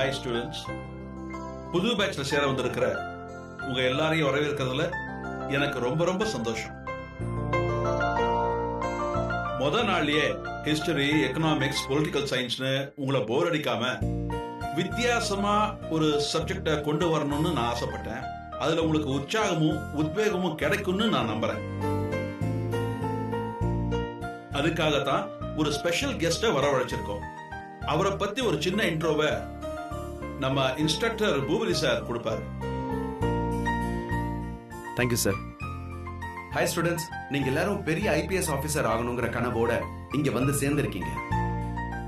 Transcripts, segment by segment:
Hi students. புது பேட்ச்ல சேர வந்திருக்கிற உங்க எல்லாரையும் வரவேற்கிறதுல எனக்கு ரொம்ப ரொம்ப சந்தோஷம். முத நாள்லயே ஹிஸ்டரி, எக்கனாமிக்ஸ், பொலிட்டிக்கல் சயின்ஸ்னு உங்களை போர் அடிக்காம வித்தியாசமா ஒரு சப்ஜெக்ட கொண்டு வரணும்னு நான் ஆசைப்பட்டேன். அதுல உங்களுக்கு உற்சாகமும் உத்வேகமும் கிடைக்கும்னு நான் நம்புறேன். அதுக்காகத்தான் ஒரு ஸ்பெஷல் கெஸ்ட வரவழைச்சிருக்கோம். அவரை பத்தி ஒரு சின்ன இன்ட்ரோவை நம்ம இன்ஸ்ட்ரக்டர் பூபதி சார் கொடுப்பாரு. Thank you sir. ஹாய் ஸ்டூடெண்ட்ஸ், நீங்க எல்லாரும் பெரிய ஐபிஎஸ் ஆபீசர் ஆகணுங்கிற கனவோட இங்க வந்து சேர்ந்திருக்கீங்க.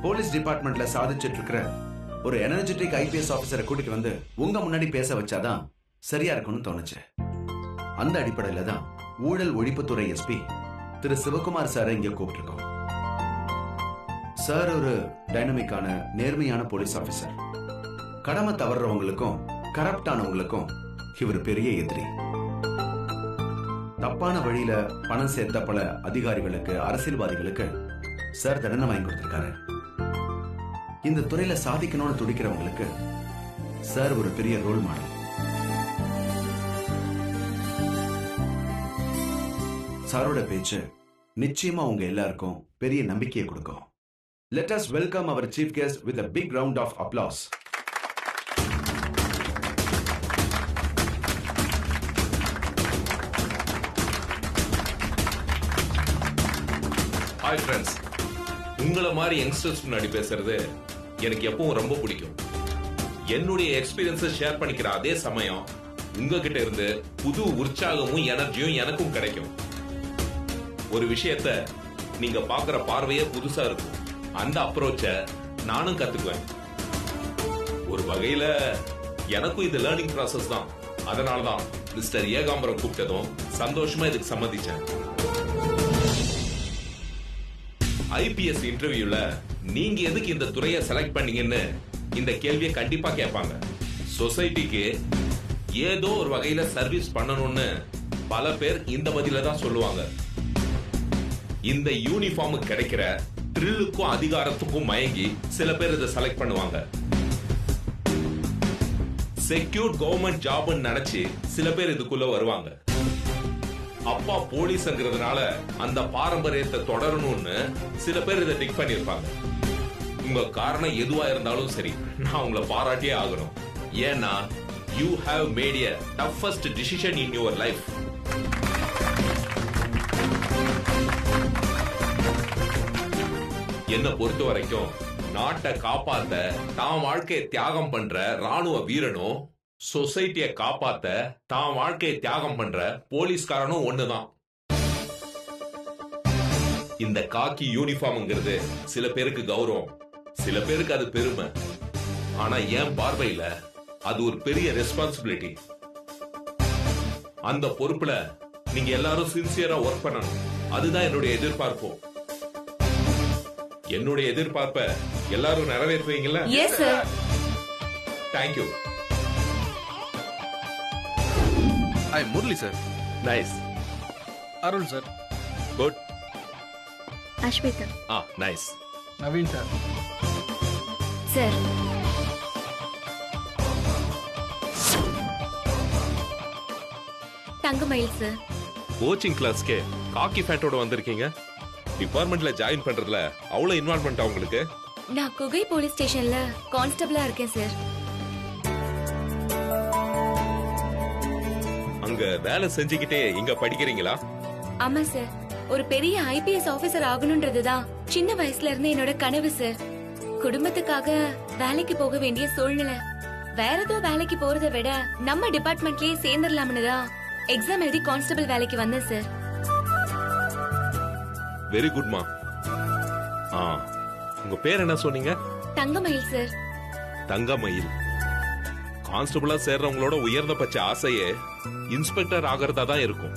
போலீஸ் டிபார்ட்மெண்ட்ல சாதிச்சிட்டு இருக்கிற ஒரு எனர்ஜெட்டிக் ஐபிஎஸ் ஆபீசரை கூட்டிட்டு வந்து உங்க முன்னாடி பேச வச்சாதான் சரியா இருக்கும்னு தோணுச்சு. அந்த அடிப்படையில தான் ஊழல் ஒழிப்புத்துறை எஸ்பி திரு சிவகுமார் சாரை இங்க கூப்பிட்டிருக்கோம். சார் ஒரு டைனமிக்கான நேர்மையான போலீஸ் ஆபீசர். கடமை தவறுறவங்களுக்கும் கரப்ட் ஆனவங்களுக்கும் இவர் பெரிய எதிரி. தப்பான வழியில பணம் சேர்த்த பல அதிகாரிகளுக்கு, அரசியல்வாதிகளுக்கு சார் தண்டனை வாங்கி கொடுத்திருக்காரு. இந்த துறையில சாதிக்கணும்னு துடிக்கிறவங்களுக்கு சார் ஒரு பெரிய ரோல் மாடல். சாரோட பேச்சு நிச்சயமா உங்க எல்லாருக்கும் பெரிய நம்பிக்கையை கொடுக்கும். Let us welcome our chief guest with a big round of applause. Hi friends, உங்களை மாதிரி யங்ஸ்டர்ஸ் முன்னாடி பேசுறது எனக்கு எப்பவும் ரொம்ப பிடிக்கும். என்னுடைய எக்ஸ்பீரியன்ஸை ஷேர் பண்ணிக்கிற அதே சமயம் உங்ககிட்ட இருந்து புது உற்சாகமும் எனர்ஜியும் எனக்கும் கிடைக்கும். ஒரு விஷயத்த நீங்க பாக்குற பார்வையே புதுசா இருக்கும். அந்த அப்ரோச்ச நானும் கத்துக்குவேன். ஒரு வகையில எனக்கும் இது லேர்னிங் ப்ராசஸ் தான். அதனாலதான் மிஸ்டர் ஏகாம்பரம் கூப்பிட்டதும் சந்தோஷமா இதுக்கு சம்மதிச்சேன். ஐபிஎஸ் இன்டர்வியூல நீங்க எதுக்கு இந்த துறையை செலக்ட் பண்ணீங்கன்னு இந்த கேள்வியை கண்டிப்பா கேட்பாங்க. சொசைட்டிக்கு ஏதோ ஒரு வகையில சர்வீஸ் பண்ணணும்னு பல பேர் இந்த பதில தான் சொல்லுவாங்க. இந்த யூனிஃபார்ம் கிடைக்கிற த்ரில்லுக்கும் அதிகாரத்துக்கும் மயங்கி சில பேர் இதை செலக்ட் பண்ணுவாங்க. செக்யூர் கவர்மெண்ட் ஜாப் நினைச்சு சில பேர் இதுக்குள்ள வருவாங்க. அப்பா போலீஸ்ங்கிறதுனால அந்த பாரம்பரியத்தை தொடரணும்னு சில பேர் இதை டிக் பண்ணிருப்பாங்க. உங்க காரணம் எதுவா இருந்தாலும் சரி, நான் உங்களை பாராட்டியே ஆகணும். ஏன்னா you have made a toughest decision in your life. என்ன பொறுத்த வரைக்கும் நாட்டை காப்பாத்த தான் வாழ்க்கையை தியாகம் பண்ற ராணுவ வீரனும், சொசைட்டியை காப்பாத்த தான் வாழ்க்கையை தியாகம் பண்ற போலீஸ்காரனும் ஒண்ணுதான். இந்த காக்கி யூனிஃபார்ம்ங்கிறது சில பேருக்கு கௌரவம், சில பேருக்கு அது பெருமை. ஆனா என் பார்வையில அது ஒரு பெரிய ரெஸ்பான்சிபிலிட்டி. அந்த பொறுப்புல நீங்க எல்லாரும் சின்சியரா ஒர்க் பண்ணணும். அதுதான் என்னுடைய எதிர்பார்ப்போம். என்னுடைய எதிர்பார்ப்ப எல்லாரும் நிறைவேற்றுவீங்களா? Yes sir. Thank you. Hi Murali sir. Nice. Arul sir. Good. Asmita. Nice. Naveen sir. Sir. Thangamayil sir. Coaching கிளாஸ்க்கே காக்கி ஃபேட்டோட வந்திருக்கீங்க. டிபார்ட்மெண்ட்ல ஜாயின் பண்றதுல அவ்வளவு இன்வால்வ்மெண்ட் உங்களுக்கு? நான் குகை போலீஸ் ஸ்டேஷன்ல கான்ஸ்டபிளா இருக்கேன் சார். அங்க வேலை செஞ்சுக்கிட்டே இங்க படிக்கிறீங்களா? ஆமா சார். ஒரு பெரிய ஐபிஎஸ் ஆபீசர் ஆகணும்ன்றதுதான் சின்ன வயசுல இருந்து என்னோட கனவு சார். குடும்பத்துக்காக வேலைக்கு போக வேண்டிய சூழ்நிலை. வேற ஏதோ வேலைக்கு போறதை விட நம்ம டிபார்ட்மெண்ட்லயே சேர்ந்துடலாம்னு தான் எக்ஸாம் எழுதி கான்ஸ்டபிள் வேலைக்கு வந்தேன் சார். வெரி குட்மா. உங்க பேர் என்ன சொன்னீங்க? தங்கமயில் சார். தங்கமயில். கான்ஸ்டபிளா சேர்றவங்களோட உயர்ந்தபட்ச ஆசையே இன்ஸ்பெக்டர் ஆகிறதா தான் இருக்கும்.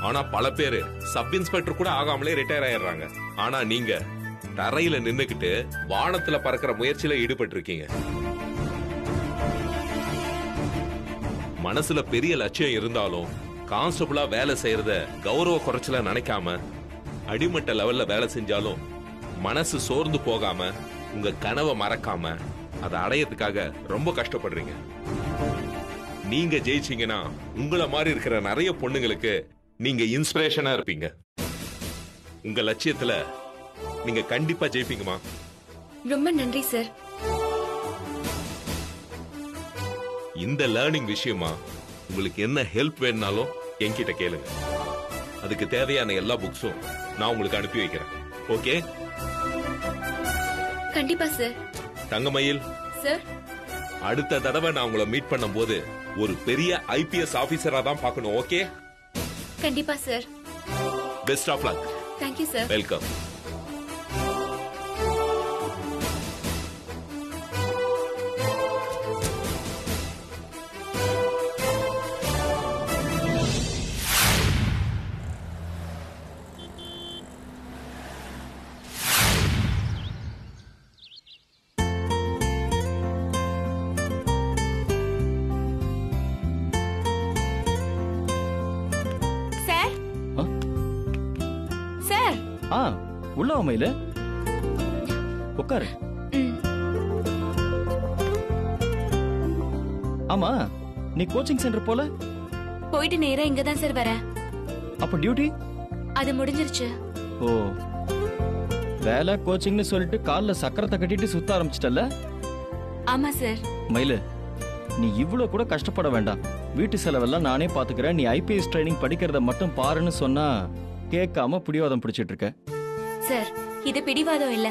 ஆனா பல பேரு சப் இன்ஸ்பெக்டர் கூட ஆகாமலே ரிட்டையர் ஆயிடுறாங்க. ஆனா நீங்க தரையில நின்னுக்கிட்டு வானத்துல பறக்கிற முயற்சியில ஈடுபட்டு இருக்கீங்க. மனசுல பெரிய லட்சியம் இருந்தாலும் கான்ஸ்டபிளா வேலை செய்யறத கௌரவ குறைச்சல நினைக்காம அடிமட்ட லெவல்ல வேலை செஞ்சாலும் மனசு சோர்ந்து போகாம உங்க கனவை மறக்காம அதை அடையறதுக்காக ரொம்ப கஷ்டப்படுறீங்க. நீங்க ஜெயிச்சீங்கன்னா உங்களை மாதிரி இருக்கிற நிறைய பொண்ணுங்களுக்கு நீங்க இன்ஸ்பிரேஷனா இருப்பீங்க. உங்க லட்சியத்துல நீங்க கண்டிப்பா ஜெயிப்பீங்கம்மா. ரொம்ப நன்றி சார். இந்த லேர்னிங் விஷயமா உங்களுக்கு என்ன ஹெல்ப் வேணும்னாலும் என்கிட்ட கேளுங்க. அதுக்கு தேவையான எல்லா புக்ஸும் நான் உங்களுக்கு அனுப்பி வைக்கிறேன். ஓகே? கண்டிப்பா சார். தங்கமயில் சார், அடுத்த தடவை நான் உங்களை மீட் பண்ணும்போது ஒரு பெரிய ஐபிஎஸ் ஆபீசரா தான் பார்க்கணும். ஓகே? கண்டிப்பா sir. Best of luck. Thank you sir. Welcome. Sir, sir. உள்ள அம்மையில உட்காரு. ம். ஆமா, நீ கோச்சிங் சென்டர் போல? போயிட்டு நேரா இங்க தான் சார் வரேன். அப்ப டியூட்டி? அது முடிஞ்சிருச்சு. ஓ, வேலை கோச்சிங்னு சொல்லிட்டு கால்ல சக்கரத்தை கட்டிட்டு சுத்த ஆரம்பிச்சிட்டல்ல? ஆமா சார். மயிலு, நீ இவ்வளவு கூட கஷ்டப்பட வேண்டாம். வீட்டு செலவெல்லாம் நானே பாத்துக்கிறேன். நீ ஐபிஎஸ் ட்ரைனிங் படிக்கிறத மட்டும் பாருன்னு சொன்னா கேட்காம பிடிவாதம் பிடிச்சிட்டு இருக்க. சார், இது பிடிவாதம் இல்ல,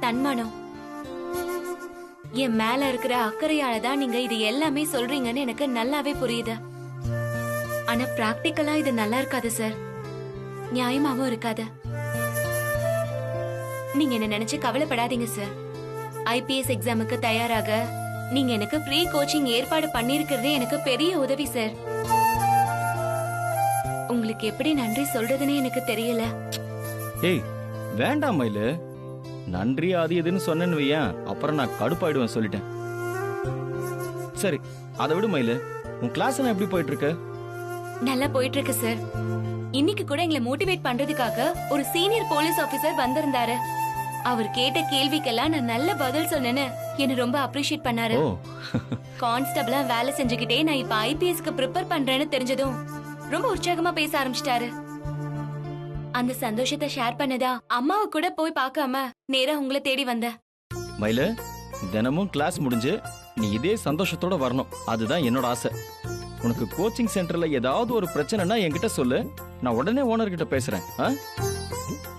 தன்மானம். என் மேல இருக்கிற அக்கறையால தான் நீங்க இது எல்லாமே சொல்றீங்கன்னு எனக்கு நல்லாவே புரியுது. ஆனா பிராக்டிக்கலா இது நல்லா இருக்காது சார். நியாயமாவும் இருக்காது. நீங்க என்ன நினைச்சு கவலைப்படாதீங்க சார். ஐபிஎஸ் எக்ஸாமுக்கு தயாராக நீங்க எனக்கு ஃப்ரீ கோச்சிங் ஏற்பாடு பண்ணிருக்கிறதே எனக்கு பெரிய உதவி சார். உங்களுக்கு எப்படி நன்றி சொல்றதுன்னு எனக்கு தெரியல. ஏய், வேண்டாம் மயிலு. நன்றி அது இதுன்னு சொன்னேன்னு வையேன், அப்புறம் நான் கடுப்பாயிடுவேன் சொல்லிட்டேன். சரி, அதை விடு மயிலு. உன் கிளாஸ் எல்லாம் எப்படி போயிட்டு இருக்கு? நல்லா போயிட்டு இருக்கு சார். இன்னைக்கு கூட எங்களை மோட்டிவேட் பண்றதுக்காக ஒரு சீனியர் போலீஸ் ஆபீசர் வந்திருந்தாரு. அவர் கேட்ட கேள்விக்கெல்லாம் நான் நல்ல பதில் சொன்னேன்னு என்ன ரொம்ப அப்ரிஷியேட் பண்ணாரு. ஓ, கான்ஸ்டபிளா வேலை செஞ்சுக்கிட்டே நான் இப்ப ஐபிஎஸ்க்கு ப்ரிப்பேர் பண்றேன்னு தெரிஞ்சதும் ரொம்ப உற்சாகமா பேச ஆரம்பிச்சிட்டாரு. அந்த சந்தோஷத்தை ஷேர் பண்ணதா அம்மாவை கூட போய் பார்க்காம நேரா உங்களை தேடி வந்த. மயிலு, தினமும் கிளாஸ் முடிஞ்சு நீ இதே சந்தோஷத்தோட வரணும். அதுதான் என்னோட ஆசை. உனக்கு கோச்சிங் சென்டர்ல ஏதாவது ஒரு பிரச்சனைனா என்கிட்ட சொல்லு, நான் உடனே ஓனர் கிட்ட பேசுறேன்.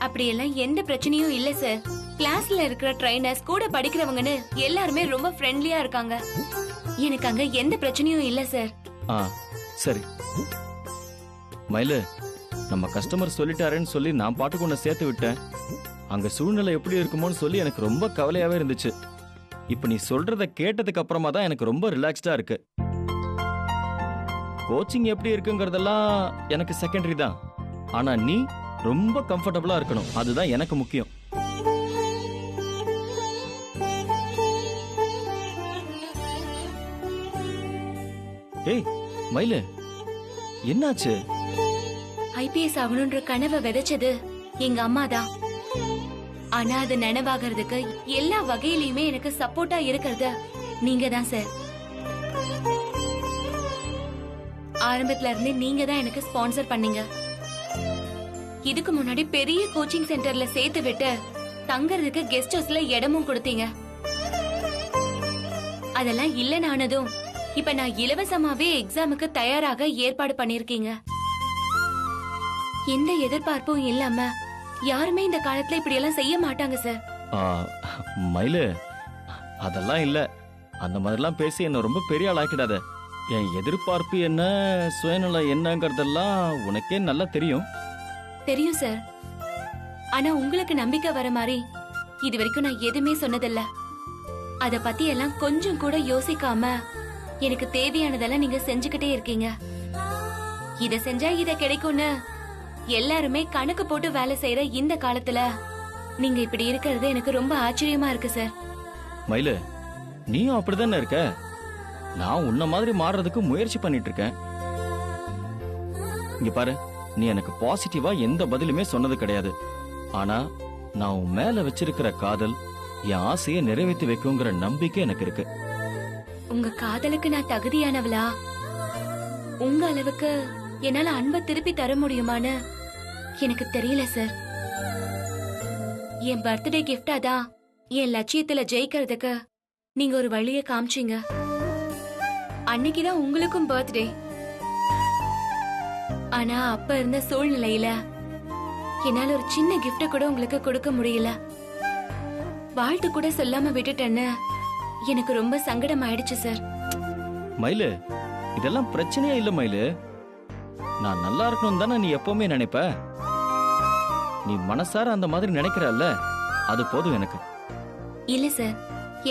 அப்படியெல்லாம் எந்த பிரச்சனையும் இல்ல சார். கிளாஸ்ல இருக்கிற ட்ரைனர்ஸ் கூட படிக்கிறவங்கன்னு எல்லாருமே ரொம்ப ஃப்ரெண்ட்லியா இருக்காங்க. எனக்கு அங்க எந்த பிரச்சனையும் இல்ல சார். சரி மயிலு, நம்ம கஸ்டமர் சொல்லிட்டாருன்னு சொல்லி நான் பாட்டுக்கு உன்னை சேர்த்து விட்டேன். அங்க சூழ்நிலை எப்படி இருக்குமோன்னு சொல்லி எனக்கு ரொம்ப கவலையாவே இருந்துச்சு. இப்ப நீ சொல்றத கேட்டதுக்கு அப்புறமா தான் எனக்கு ரொம்ப ரிலாக்ஸ்டா இருக்கு. கோச்சிங் எப்படி இருக்குங்கிறதெல்லாம் எனக்கு செகண்டரி தான். ஆனா நீ ரொம்ப கம்ஃபர்டபுளா இருக்கணும், அதுதான் எனக்கு முக்கியம். ஏய் மயிலு, என்னாச்சு? ஐபிஎஸ் ஆகணும்ன்ற கனவை விதைச்சது எங்க அம்மா தான். ஆனா அது நினைவாகிறதுக்கு எல்லா வகையிலயுமே எனக்கு சப்போர்ட்டா இருக்கிறது நீங்க தான் சார். ஆரம்பத்துல இருந்தே நீங்க தான் எனக்கு ஸ்பான்சர் பண்ணீங்க. இதுக்கு முன்னாடி பெரிய கோச்சிங் சென்டர்ல சேர்த்து விட்டு தங்கறதுக்கு கெஸ்ட் ஹவுஸ்ல இடமும் கொடுத்தீங்க. அதெல்லாம் இல்லனானதும் இப்ப நான் இலவசமாவே எக்ஸாமுக்கு தயாராக ஏற்பாடு பண்ணிருக்கீங்க. எந்த எதிர்பார்ப்பும் இல்லாம யாருமே இந்த காலத்துல இப்படி எல்லாம் செய்ய மாட்டாங்க சார். மயிலு, அதெல்லாம் இல்ல. அந்த மாதிரிலாம் பேசி என்ன ரொம்ப பெரிய ஆள் ஆக்கிடாத. என் எதிர்பார்ப்பு என்ன, சுயநலம் என்னங்கறதெல்லாம் உனக்கே நல்லா தெரியும். தெரியும் சார். ஆனா உங்களுக்கு நம்பிக்கை வர மாதிரி இது வரைக்கும் நான் எதுவுமே சொன்னதில்ல. அத பத்தி எல்லாம் கொஞ்சம் கூட யோசிக்காம எனக்கு தேவையானதெல்லாம் நீங்க செஞ்சுக்கிட்டே இருக்கீங்க. இத செஞ்சா இத கிடைக்கும்னு எல்லாருமே கணக்கு போட்டு வேலை செய்யற இந்த காலத்துல நீங்க இப்படி இருக்கிறது எனக்கு ரொம்ப ஆச்சரியமா இருக்கு சார். மயிலு, நீயும் அப்படிதானே இருக்க. நான் உன்ன மாதிரி மாறுறதுக்கு முயற்சி பண்ணிட்டு இருக்கேன். இங்க பாரு, நீ எனக்கு பாசிட்டிவா எந்த பதிலுமே சொன்னது கிடையாது. ஆனா நான் உன் மேல வச்சிருக்கிற காதல், என் ஆசையை நிறைவேற்றி வைக்குங்கிற நம்பிக்கை எனக்கு இருக்கு. உங்க காதலுக்கு நான் தகுதியானவளா? உங்க அளவுக்கு என்னால அன்பை திருப்பி தர முடியுமான்னு எனக்கு தெரியல சார். என் பர்த்டே கிஃப்டா தான் என் லட்சியத்துல ஜெயிக்கிறதுக்கு நீங்க ஒரு வழிய காமிச்சீங்க. அன்னைக்குதான் உங்களுக்கும் பர்த்டே. ஆனா அப்ப இருந்த சூழ்நிலையில என்னால ஒரு சின்ன கிஃப்ட கூட உங்களுக்கு கொடுக்க முடியல. வாழ்த்து கூட சொல்லாம விட்டுட்டேன்னு எனக்கு ரொம்ப சங்கடம் ஆயிடுச்சு சார். மயிலு, இதெல்லாம் பிரச்சனையே இல்ல மயிலு. நான் நல்லா இருக்கணும் தானே நீ எப்பவுமே நினைப்ப. நீ மனசார அந்த மாதிரி நினைக்கிறல்ல, அது போதும் எனக்கு. இல்ல சார்,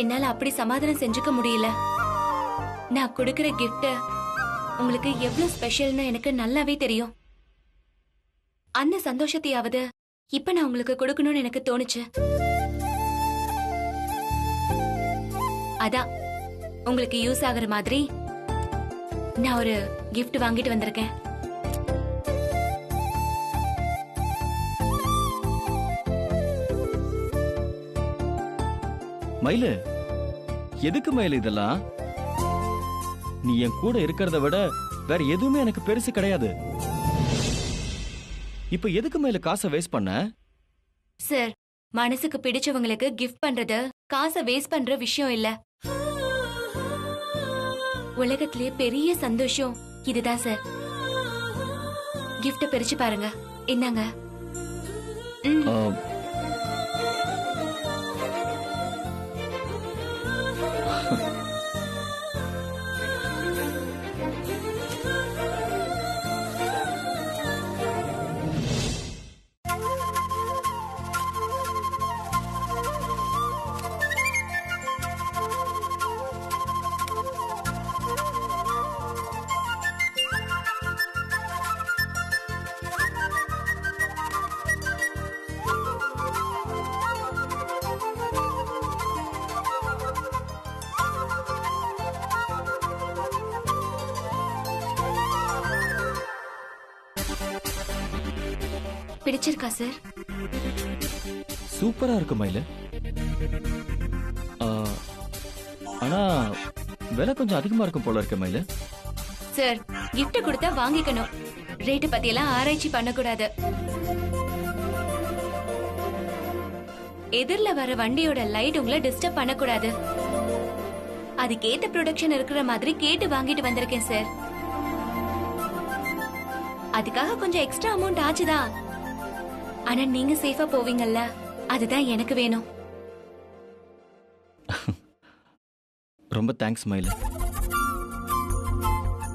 என்னால அப்படி சமாதானம் செஞ்சுக்க முடியல. நான் கொடுக்கிற கிஃப்ட் உங்களுக்கு எவ்வளவு ஸ்பெஷல்னு எனக்கு நல்லாவே தெரியும். அந்த சந்தோஷத்தையாவது இப்ப நான் உங்களுக்கு கொடுக்கணும்னு எனக்கு தோணுச்சு. அதான் உங்களுக்கு யூஸ் ஆகுற மாதிரி நான் ஒரு gift வாங்கிட்டு வந்திருக்கேன். மயிலு, எதுக்கு மயிலு இதெல்லாம்? நீ என் கூட இருக்கிறத விட வேற எதுவுமே எனக்கு பெருசு கிடையாது. இப்ப எதுக்கு மயிலு காசை வேஸ்ட் பண்ண? சார், மனசுக்கு பிடிச்சவங்களுக்கு கிஃப்ட் பண்றது காசை வேஸ்ட் பண்ற விஷயம் இல்ல. உலகத்திலே பெரிய சந்தோஷம் இதுதான் சார். கிஃப்ட பிரிச்சு பாருங்க. என்னங்க? ஆ, பிடிச்சிருக்கா சார்? சூப்பரா இருக்கு மயிலு. ஆ, ஆனா விலை கொஞ்சம் அதிகமா இருக்கும் போல இருக்கு மயிலு. சார், gift கொடுத்தா வாங்கிக்கணும். ரேட் பத்தி எல்லாம் ஆராய்ச்சி பண்ணக்கூடாது. எதிர்ல வர வண்டியோட லைட் உங்களை டிஸ்டர்ப் பண்ணக்கூடாது. அதுக்கேத்த ப்ரொடக்ஷன் இருக்கிற மாதிரி கேட்டு வாங்கிட்டு வந்திருக்கேன் சார். அதுக்காக கொஞ்சம் எக்ஸ்ட்ரா அமௌண்ட் ஆச்சுதான். ஆனா நீங்க சேஃபா போவீங்கல்ல, அதுதான் எனக்கு வேணும். ரொம்ப தேங்க்ஸ் மயிலு.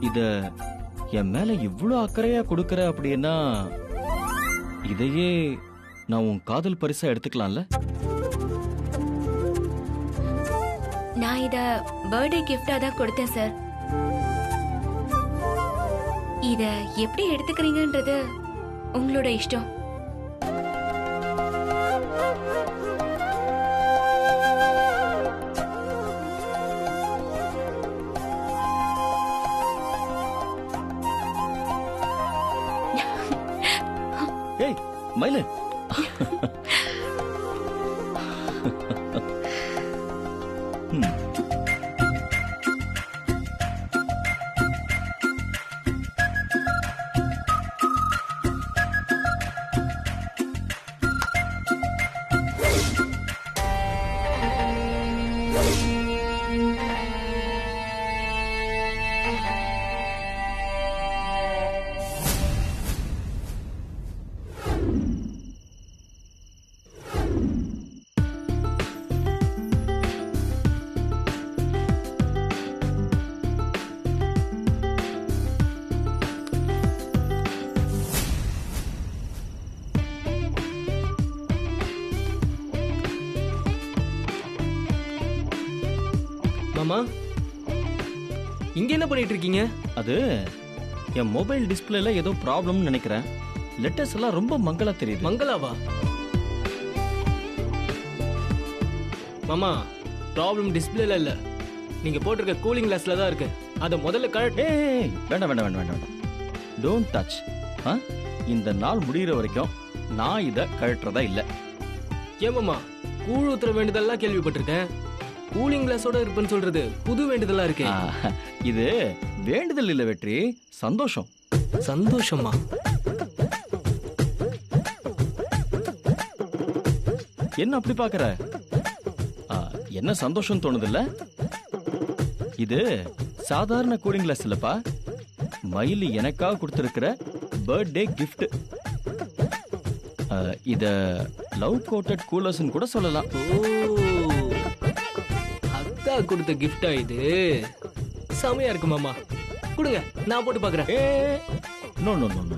இத என் மேல இவ்ளோ அக்கறையா கொடுக்கற அப்படின்னா இதையே நான் உன் காதல் பரிசா எடுத்துக்கலாம்ல? நான் இத பர்த்டே கிஃப்டா தான் கொடுத்தேன் சார். இத எப்படி எடுத்துக்கிறீங்கன்றது உங்களோட இஷ்டம். ஏய் மயிலு, மாமா, இங்க என்ன பண்ணிட்டு இருக்கீங்க? அது என் மொபைல் டிஸ்பிளேல ஏதோ ப்ராப்ளம்னு நினைக்கிறேன். லெட்டர்ஸ் எல்லாம் ரொம்ப மங்களா தெரியுது. மங்களாவா? மாமா, ப்ராப்ளம் டிஸ்பிளேல இல்ல, நீங்க போட்டிருக்க கூலிங் கிளாஸ்ல தான் இருக்கு. அத முதல்ல கழட்டு. ஏய், வேண்டாம் வேண்டாம் வேண்டாம் வேண்டாம். Don't touch. இந்த நாள் முடிகிற வரைக்கும் நான் இத கழட்டுறதா இல்ல. ஏன் மாமா, கூழ் ஊத்துற வேண்டுதல்லாம் கேள்விப்பட்டிருக்கேன். கூலிங் கிளாஸோட இருப்பேன்னு சொல்றது புது வேண்டுதலா இருக்கே. இது வேண்டுதல் இல்ல வெற்றி, சந்தோஷம். சந்தோஷமா? என்ன அப்படி பாக்குற? என்ன சந்தோஷம் தோணுதுல்ல? இது சாதாரண கூலிங் கிளாஸ் இல்லப்பா, மயிலு எனக்காக கொடுத்திருக்கிற பர்த்டே கிஃப்ட். இத லவ் கோட்டட் கூலர்ஸ் கூட சொல்லலாம். ஓ, அக்கா கொடுத்த கிஃப்டா இது? செமையா இருக்கு மாமா, கொடுங்க, நான் போட்டு பாக்குறேன். No no no no,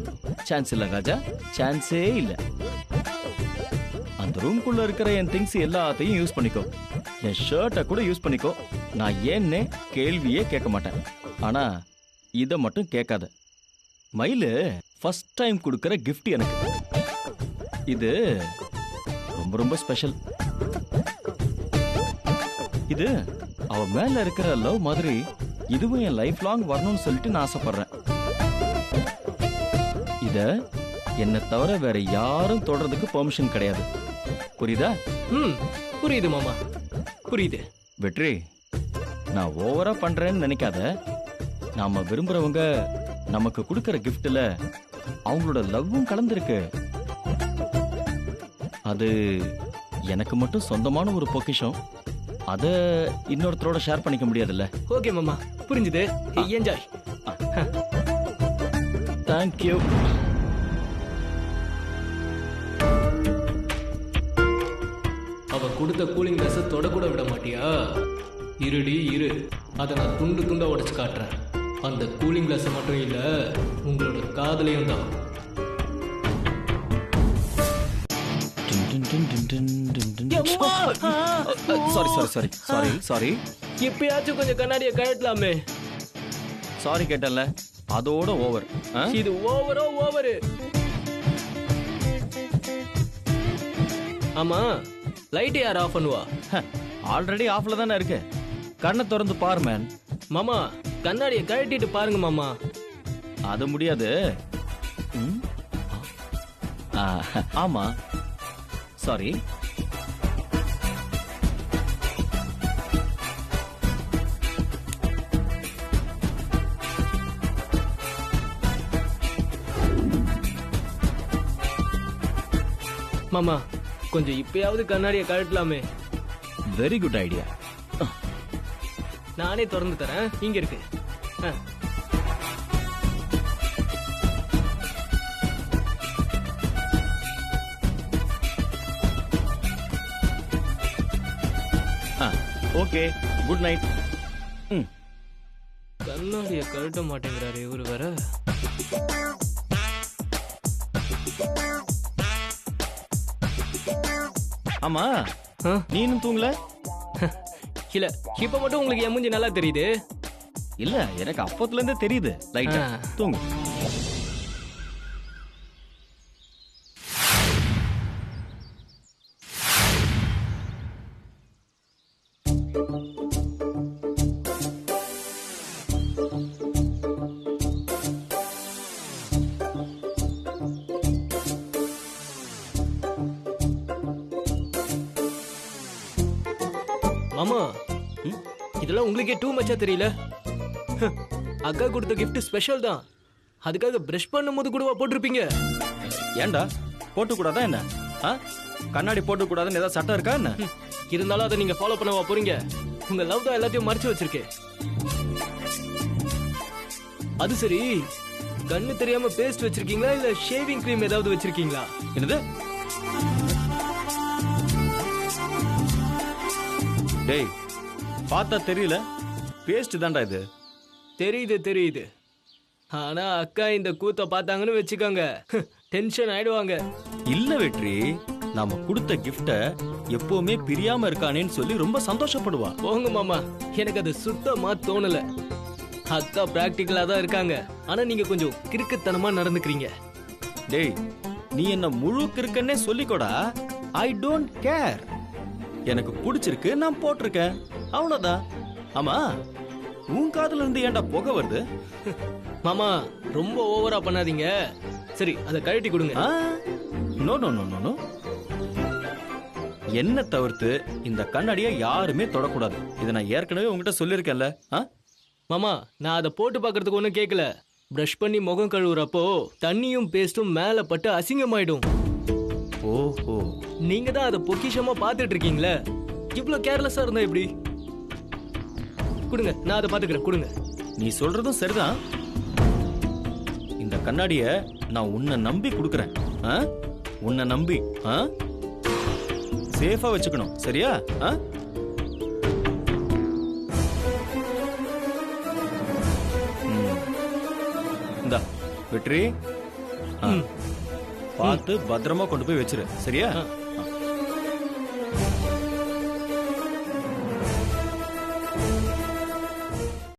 chance இல்ல ராஜா, சான்ஸே இல்ல. அந்த ரூம்குள்ள இருக்கிற என் திங்ஸ் எல்லாத்தையும் யூஸ் பண்ணிக்கோ, என் ஷர்ட்டை கூட யூஸ் பண்ணிக்கோ. நான் ஏன்னே கேள்வியே கேட்க மாட்டேன். ஆனா இத மட்டும் கேட்காத. மயிலு ஃபர்ஸ்ட் டைம் கொடுக்கிற கிஃப்ட் எனக்கு. இது ரொம்ப ரொம்ப ஸ்பெஷல். இது அவ மேல இருக்கிற லவ் மாதிரி இதுவும் என் லைஃப் லாங் வரணும்னு சொல்லிட்டு நான் ஆசைப்படுறேன். இத என்ன தவிர வேற யாரும் தொடறதுக்கு பெர்மிஷன் கிடையாது. புரியுதா? புரியுது மாமா, புரியுது. வெற்றி, நான் ஓவரா பண்றேன்னு நினைக்காத. நாம விரும்புறவங்க நமக்கு கொடுக்கிற கிஃப்ட்ல அவங்களோட லவ்வும் கலந்துருக்கு. அது எனக்கு மட்டும் சொந்தமான ஒரு பொக்கிஷம். அத இன்னொருத்தரோட ஷேர் பண்ணிக்க முடியாதுல்ல. ஓகே மாமா, புரிஞ்சுது. என்ஜாய். தேங்க்யூ. அவ கொடுத்த கூலிங் கிளாஸ தொட கூட விட மாட்டியா? இருடி இரு, அதை நான் துண்டு துண்டா உடைச்சு காட்டுறேன். அந்த கூலிங் கிளாஸ் மட்டும் இல்ல, உங்களோட காதலையும் தான். சாரி. எப்பயாச்சும் கொஞ்சம் கண்ணாடியை கழட்டலாமே. சாரி கேட்டல, அதோட ஓவர். இது ஓவரோ ஓவரு. ஆமா, லைட் யார் ஆஃப் பண்ணுவா? ஆல்ரெடி ஆஃப்ல தானே இருக்கு. கண்ணை திறந்து பாரு மேன். மாமா, கண்ணாடியை கழட்டிட்டு பாருங்க மாமா. அது முடியாது. ஆமா, சாரி. மாமா, கொஞ்சம் இப்பயாவது கண்ணாடியை கழட்டலாமே. Very good idea. நானே திறந்து தரேன், இங்க இருக்கு. Okay, good night. கண்ணாடியை கழட்ட மாட்டேங்கிறாரு இவரு வேற. ஆமா, நீனும் தூங்கல? இல்ல, இப்ப மட்டும் உங்களுக்கு என் மூஞ்சி நல்லா தெரியுது. இல்ல, எனக்கு அப்பத்துல இருந்தே தெரியுது. லைட்டா தூங்கு. மாமா, இதெல்லாம் உங்களுக்கே டூ மச்சா தெரியல? அக்கா கொடுத்த கிஃப்ட் ஸ்பெஷல் தான். அதுக்காக பிரஷ் பண்ணும்போது கூடவா போட்டிருப்பீங்க? ஏண்டா போட்டு கூடாதா என்ன? கண்ணாடி போட்டு கூடாதுன்னு ஏதாவது சட்டம் இருக்கா என்ன? இருந்தாலும் அதை நீங்க ஃபாலோ பண்ணவா போறீங்க? உங்க லவ் தான் எல்லாத்தையும் மறைச்சு வச்சிருக்கேன். அது சரி, கண்ணு தெரியாம பேஸ்ட் வச்சிருக்கீங்களா இல்ல ஷேவிங் கிரீம் ஏதாவது வச்சிருக்கீங்களா? என்னது? டேய், பார்த்தா தெரியல, பேஸ்ட் தான்டா இது. தெரியுது. ஆனா அக்கா இந்த கூத்த பார்த்தாங்கன்னு வச்சுக்கோங்க, டென்ஷன் ஆயிடுவாங்க. இல்ல வெற்றி, நாம கொடுத்த கிஃப்ட எப்பவுமே பிரியாம இருக்கானேன்னு சொல்லி ரொம்ப சந்தோஷப்படுவா. போங்க மாமா, எனக்கு அது சுத்தமா தோணல. அக்கா பிராக்டிகலா தான் இருக்காங்க, ஆனா நீங்க கொஞ்சம் கிறுக்குத்தனமா நடந்துக்கிறீங்க. டேய், நீ என்ன முழு கிறுக்கன்னே சொல்லிக்கோடா. I don't care. எனக்கு பிடிச்சிருக்கு, நான் போட்டிருக்கேன், அவ்வளவுதான். ஆமா, உன் காதுல இருந்து ஏன்டா புகை வருது? மாமா, ரொம்ப ஓவரா பண்ணாதீங்க. சரி, அதை கழட்டி கொடுங்க. No no no no no. என்ன தவிர்த்து இந்த கண்ணாடியை யாருமே தொடக்கூடாது. இதை நான் ஏற்கனவே உங்ககிட்ட சொல்லியிருக்கேன்ல. மாமா, நான் அதை போட்டு பார்க்கறதுக்கு ஒன்றும் கேட்கல. ப்ரஷ் பண்ணி முகம் கழுவுறப்போ தண்ணியும் பேஸ்டும் மேலே பட்டு அசிங்கமாயிடும். ஓஹோ, நீங்க தான் அதை பொக்கிஷமா பார்த்துட்டு இருக்கீங்களே, இவ்வளோ கேர்லெஸ்ஸா இருந்தா எப்படி? கொடுங்க, நான் அதை பார்த்துக்கிறேன். கொடுங்க. நீ சொல்றதும் சரிதான். இந்த கண்ணாடிய நான் உன்னை நம்பி கொடுக்கறேன். உன்னை நம்பி சேஃபா வச்சுக்கணும், சரியா? இந்தா வெற்றி, பார்த்து பத்திரமா கொண்டு போய் வச்சிரு, சரியா?